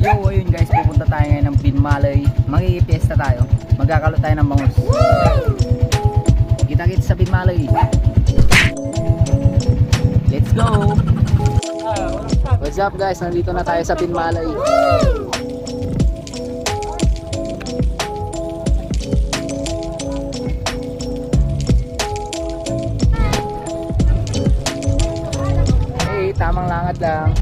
Yo, ayun guys, pupunta tayo ngayon ng Binmalay. Magiging-fiesta tayo. Magkakalo tayo ng bangus. Kita-kita sa Binmalay. Let's go! What's up guys? Nandito na tayo sa Binmalay. Hey, tamang langad lang.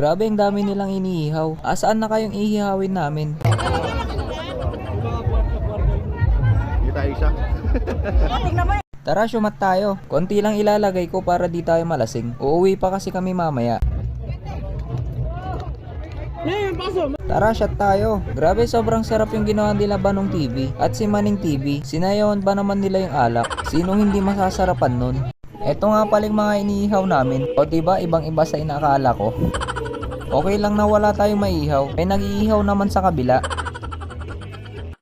Grabe, ang dami nilang iniihaw. Asaan na kayong ihihawin namin? Kita isa. Tara, syumat tayo. Konti lang ilalagay ko para di tayo malasing. Uuwi pa kasi kami mamaya. Tara, shot tayo. Grabe, sobrang sarap yung ginawa nila Banong TV at si Maning TV. Sinayawan pa naman nila yung alak. Sinong hindi masasarapan nun? Eto nga paling mga iniihaw namin. O diba, ibang iba sa inakala ko. Okay lang na wala tayong maihaw. May nag-iihaw naman sa kabila.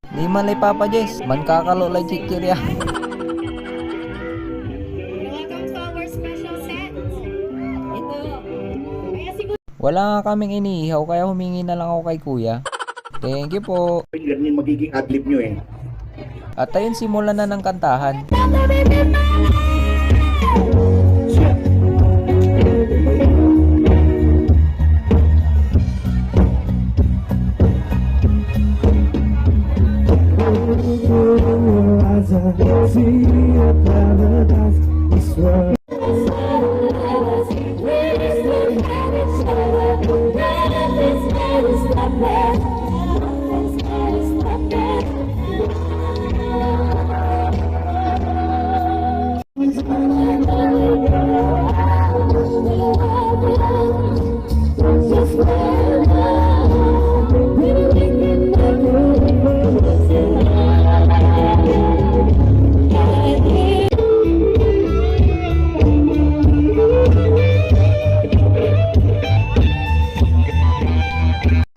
Di malay Papa Jess. Man kakalolay chichirya. Welcome to our special set. Ito. Kaya siguro Wala nga kaming iniihaw kaya humingi na lang ako kay kuya. Thank you po. Yan yung magiging adlib nyo eh. At ayun, simulan na ng kantahan.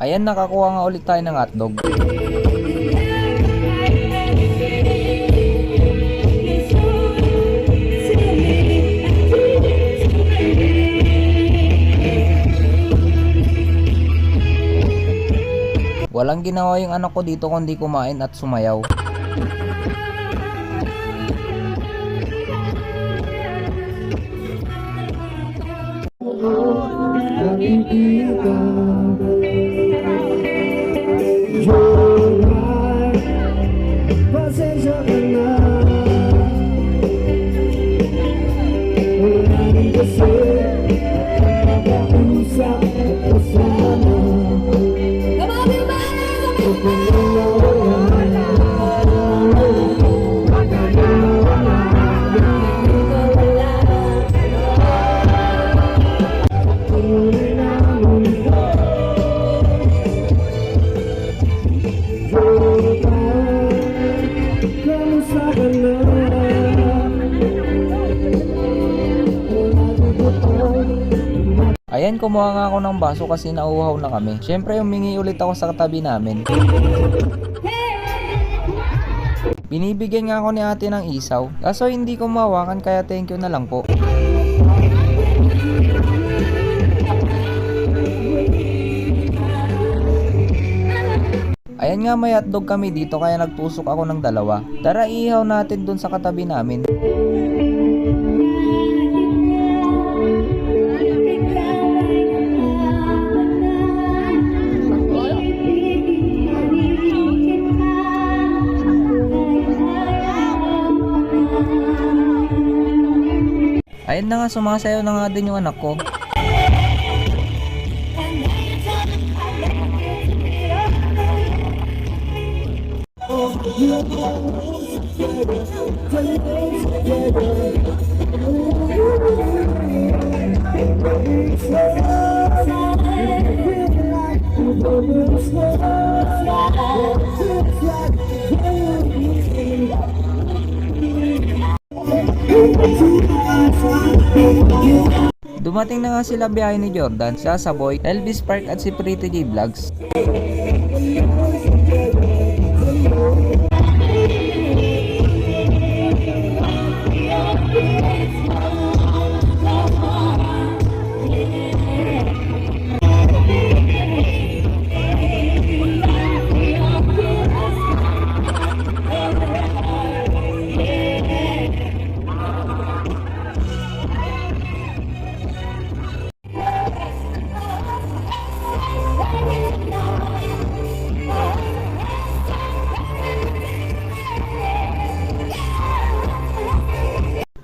Ayan, nakakuha nga ulit tayo ng hotdog. Walang ginawa yung anak ko dito kundi kumain at sumayaw. Ayan, kumuha nga ako ng baso kasi nauuhaw na kami. Syempre, humingi ulit ako sa katabi namin. Binibigyan nga ako ni ate ng isaw. Kaso hindi ko mawakan kaya thank you na lang po. Ayan nga, may hotdog kami dito kaya nagtusok ako ng 2. Tara, ihaw natin dun sa katabi namin. Ayan na nga, sumasayaw na nga din yung anak ko. Dumating na nga sila biyahe ni Jordan, si Asaboy, Elvis Park at si Pretty J Vlogs.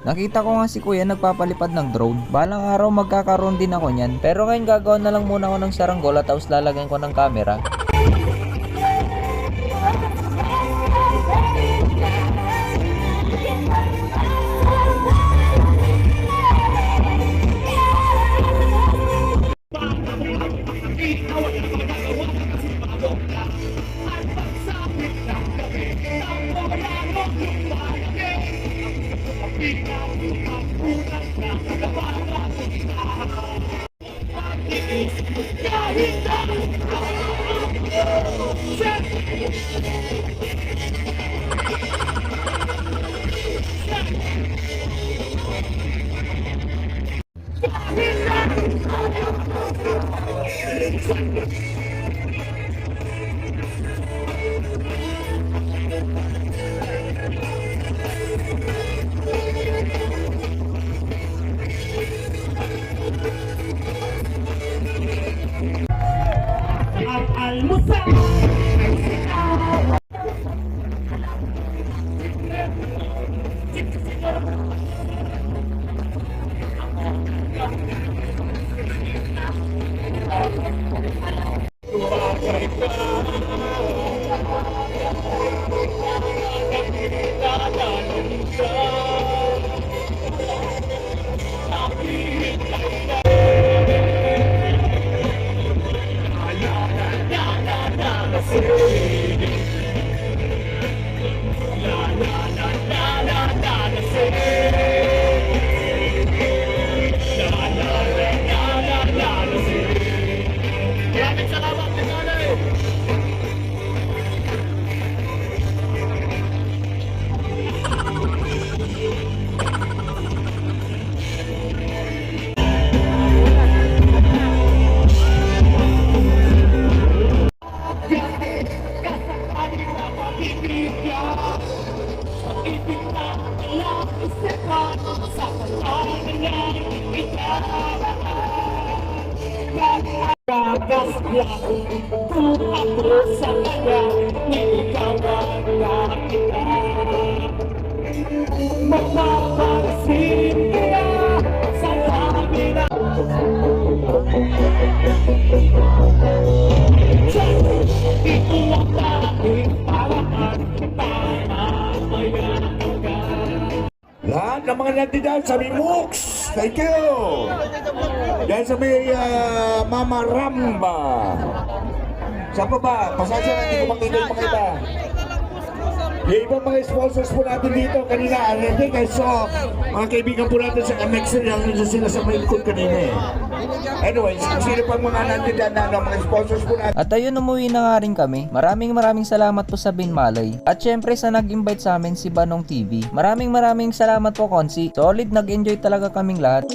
Nakita ko nga si kuya nagpapalipad ng drone. Balang araw magkakaroon din ako niyan. Pero ngayon gagawa na lang muna ako ng saranggola tapos lalagyan ko ng camera. Lahat ng mga nandiyan sa Mimux, thank you! Dahil sa may Mama Ramba. Saan pa ba? Pasensya na, hindi ko makita yung mga iba. Yung ibang mga sponsors po natin dito kanina, I think I saw mga kaibigan po natin sa MX, yung sila sa may likod kanina eh. Anyways, kung sino pang mga nandito na mga sponsors po natin. At ayun, umuwi na nga rin kami. Maraming salamat po sa Binmalay. At syempre sa nag-invite sa amin si Banong TV. Maraming salamat po, Konsi. Solid, nag-enjoy talaga kaming lahat.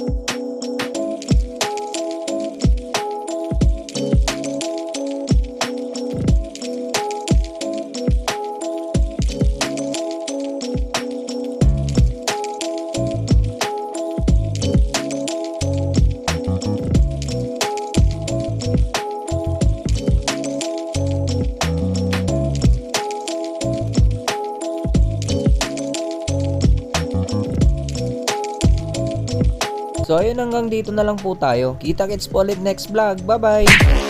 So ayun, hanggang dito na lang po tayo. Kita-kits po ulit next vlog. Bye-bye!